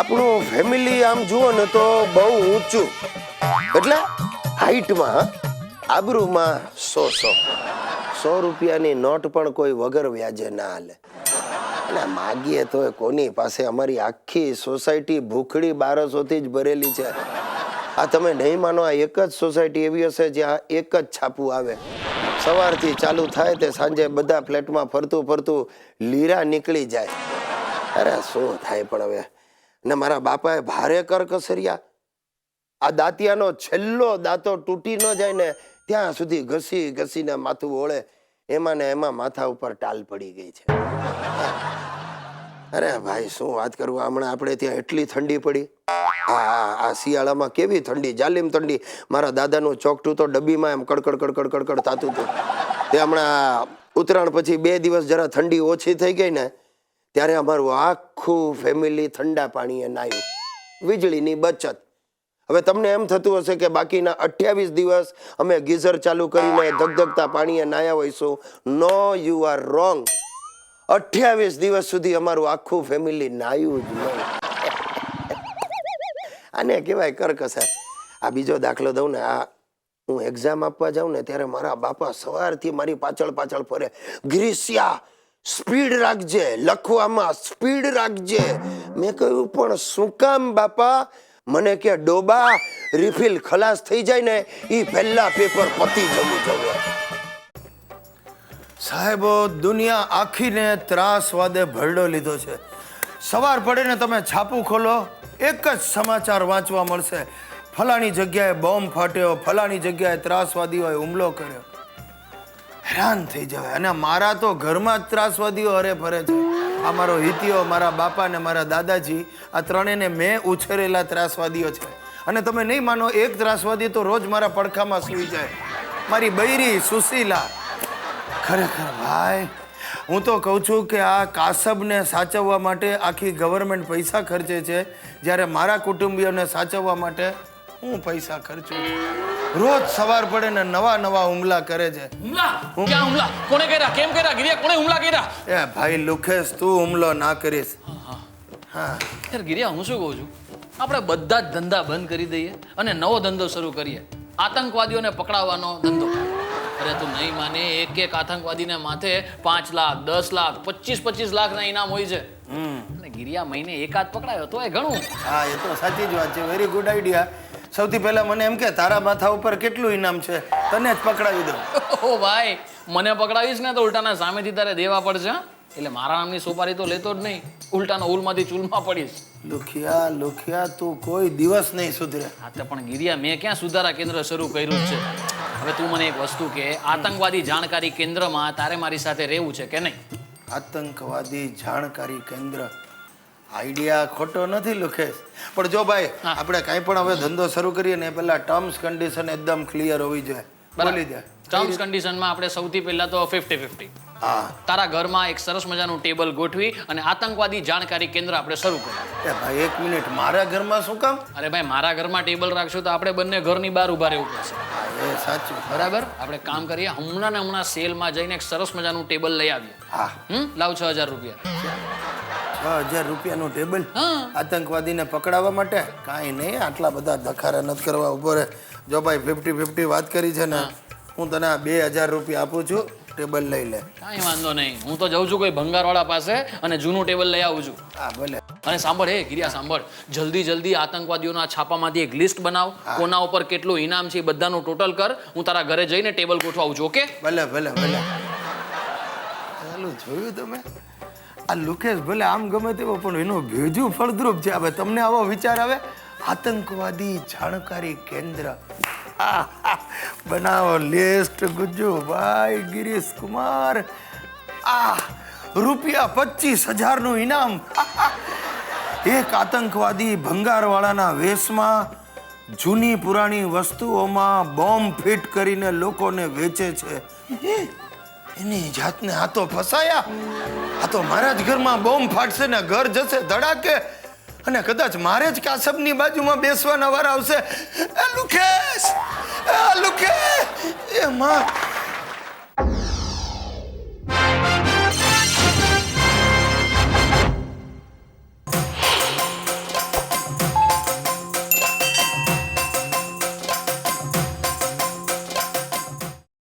આપણું ફેમિલી આમ જુઓ ને તો બહુ ઊંચું, એટલે હાઈટમાં, આબરૂમાં 100 રૂપિયાની નોટ પણ કોઈ વગર વ્યાજે ના હાલે. અને માગીએ તો કોની પાસે? અમારી આખી સોસાયટી ભૂખડી બારસોથી જ ભરેલી છે. આ તમે નહીં માનો, આ એક જ સોસાયટી એવી હશે જ્યાં એક જ છાપું આવે. સવારથી ચાલુ થાય તે સાંજે બધા ફ્લેટમાં ફરતું ફરતું લીરા નીકળી જાય. અરે શું થાય પણ હવે. ને મારા બાપાએ ભારે કરકસરિયા, આ દાંતિયાનો છેલ્લો દાંતો તૂટી ન જાય ને ત્યાં સુધી ઘસી ઘસીને માથું ઓળે. એમાં ને એમાં માથા ઉપર ટાલ પડી ગઈ છે. અરે ભાઈ શું વાત કરું, હમણાં આપણે ત્યાં એટલી ઠંડી પડી. આ શિયાળામાં કેવી ઠંડી, જાલિમ ઠંડી. મારા દાદાનું ચોકઠું તો ડબ્બીમાં એમ કડકડ કડકડ કડકડ થતું હતું. તે હમણાં ઉત્તરાયણ પછી 2 દિવસ જરા ઠંડી ઓછી થઈ ગઈ ને ત્યારે અમારું આખું ફેમિલી ઠંડા પાણીએ નાયું. વીજળીની બચત. હવે તમને એમ થતું હશે કે બાકીના 28 દિવસ અમે ગીઝર ચાલુ કરીને ધગધગતા પાણીએ નાયા હોઈશું. નો, યુ આર રોંગ. 28 દિવસ સુધી અમારું આખું ફેમિલી નાયું જ નહીં. આને કહેવાય કરકસર. આ બીજો દાખલો દઉં ને, આ હું એક્ઝામ આપવા જાઉં ને ત્યારે મારા બાપા સવારથી મારી પાછળ પાછળ ફરે. ગ્રીસ્યા, સ્પીડ રાખજે, લખવામાં સ્પીડ રાખજે. મેં કહ્યું પણ શું કામ બાપા? મને કે ડોબા, રિફિલ ખલાસ થઈ જાય ને એ પહેલા પેપર પતી જવું જોઈએ. સાહેબો, દુનિયા આખીને ત્રાસવાદે ભરડો લીધો છે. સવાર પડે ને તમે છાપું ખોલો, એક જ સમાચાર વાંચવા મળશે. ફલાણી જગ્યાએ બોમ્બ ફાટ્યો, ફલાણી જગ્યાએ ત્રાસવાદીઓએ હુમલો કર્યો. હેરાન થઈ જાય. અને મારા તો ઘરમાં જ ત્રાસવાદીઓ હરે ફરે છે. આ મારો હિતિયો, મારા બાપા ને મારા દાદાજી, આ ત્રણેયને મેં ઉછેરેલા ત્રાસવાદીઓ છે. અને તમે નહીં માનો, એક ત્રાસવાદી તો રોજ મારા પડખામાં સૂઈ જાય. મારી બૈરી સુશીલા. ખરેખર ભાઈ, હું તો કહું છું કે આ કાસબને સાચવવા માટે આખી ગવર્મેન્ટ પૈસા ખર્ચે છે, જ્યારે મારા કુટુંબીઓને સાચવવા માટે હું પૈસા ખર્ચું છું. રોજ સવાર પડે ને નવા નવા હુમલા કરે છે. હુમલા? ક્યાં હુમલા? કોણે કર્યા? કેમ કર્યા? ગિરિયા, કોણે હુમલા કર્યા? એ ભાઈ લુખેશ, તું હુમલો ના કરીશ. હા યાર ગિરિયા, હું શું કહું છું, આપણે બધા જ ધંધા બંધ કરી દઈએ અને નવો ધંધો શરૂ કરીએ. આતંકવાદીઓને પકડાવવાનો ધંધો. અરે તું નહીં માને, એક આતંકવાદીને માથે 5 લાખ, 10 લાખ, 25 લાખના ઇનામ હોય છે. અને ગિરિયા મહિને એકાદ પકડાયો તો એ ઘણું. હા, એ તો સાચી જ વાત છે. Very good idea. સૌથી પહેલા મને એમ કે તારા માથા ઉપર કેટલું ઇનામ છે, તને જ પકડાવી દઉં. ઓ ભાઈ, મને પકડાવીશ ને તો ઉલટાના સામેથી તારે દેવા પડશે. એટલે મારા નામની સોપારી તો લેતો જ નહીં, ઉલટાનો ઉલમાંથી ચૂલમાં પડીશ. લુખિયા લુખિયા, તું કોઈ દિવસ નહીં સુધરે. હા તો પણ ગિરિયા, મેં ક્યાં સુધારા કેન્દ્ર શરૂ કર્યું છે? હવે તું મને એક વસ્તુ કે, આતંકવાદી જાણકારી કેન્દ્રમાં તારે મારી સાથે રહેવું છે કે નહીં? આતંકવાદી જાણકારી કેન્દ્ર, આઈડિયા ખોટો નથી લુખેશ. પણ જો ભાઈ, આપણે કાંઈ પણ હવે ધંધો શરૂ કરીએ ને પહેલા ટર્મ્સ કન્ડિશન એકદમ ક્લિયર હોવી જોઈએ. બોલી દે. ટર્મ્સ કન્ડિશનમાં આપણે સૌથી પહેલા તો 50-50. હા, તારા ઘરમાં એક સરસ મજાનું ટેબલ ગોઠવી અને આતંકવાદી જાણકારી કેન્દ્ર આપણે શરૂ કરીએ. એ ભાઈ એક મિનિટ, મારા ઘરમાં શું કામ? અરે ભાઈ, મારા ઘરમાં ટેબલ રાખશું તો આપણે બંને ઘરની બહાર ઊભા રહેવું પડશે. એ સાચું. બરાબર. આપણે કામ કરીએ, હમણાં ને હમણાં સેલમાં જઈને એક સરસ મજાનું ટેબલ લઈ આવીએ. હા, લાવ 6000 રૂપિયા. 6000 રૂપિયાનું ટેબલ હા. આતંકવાદીને પકડાવવા માટે? કાંઈ નહીં, આટલા બધા ધખારા નથી કરવા. ઉભો રહે. જો ભાઈ 50-50 વાત કરી છે ને, હું તને 2000 રૂપિયા આપું છું, ટેબલ લઈ લે. કાંઈ વાંધો નહીં, હું તો જાઉં છું કોઈ ભંગારવાળા પાસે અને જૂનું ટેબલ લઈ આવું છું. હા ભલે. અને સાંભળ, હે ગિરિયા સાંભળ, જલ્દી આતંકવાદીઓના છાપામાંથી એક લિસ્ટ બનાવ, કોના ઉપર કેટલું ઇનામ છે એ બધાનું ટોટલ કર. હું તારા ઘરે જઈને ટેબલ ગોઠવાવું છું. ઓકે? ભલે ભલે ભલે. ચાલો, જોયું તમે? આ લુકેશ ભલે આમ ગમે તેવો પણ એનું ભેજું ફળદ્રુપ છે. હવે તમને આવો વિચાર આવે? આતંકવાદી જાણકારી કેન્દ્ર બનાવો લિસ્ટ. ગુજ્જુભાઈ, ગિરીશ કુમાર, રૂપિયા 25,000નું ઇનામ. એક આતંકવાદી ભંગારવાળાના વેશમાં જૂની પુરાણી વસ્તુઓમાં બોમ્બ ફિટ કરીને લોકોને વેચે છે. એની જાતને આ તો ફસાયા. આ તો મારા જ ઘરમાં બોમ્બ ફાટશે ને ઘર જશે ધડાકે, અને કદાચ મારે જ કાસબની બાજુમાં બેસવાના વાર આવશે. લુકેશ, લુકેશ, એ માં,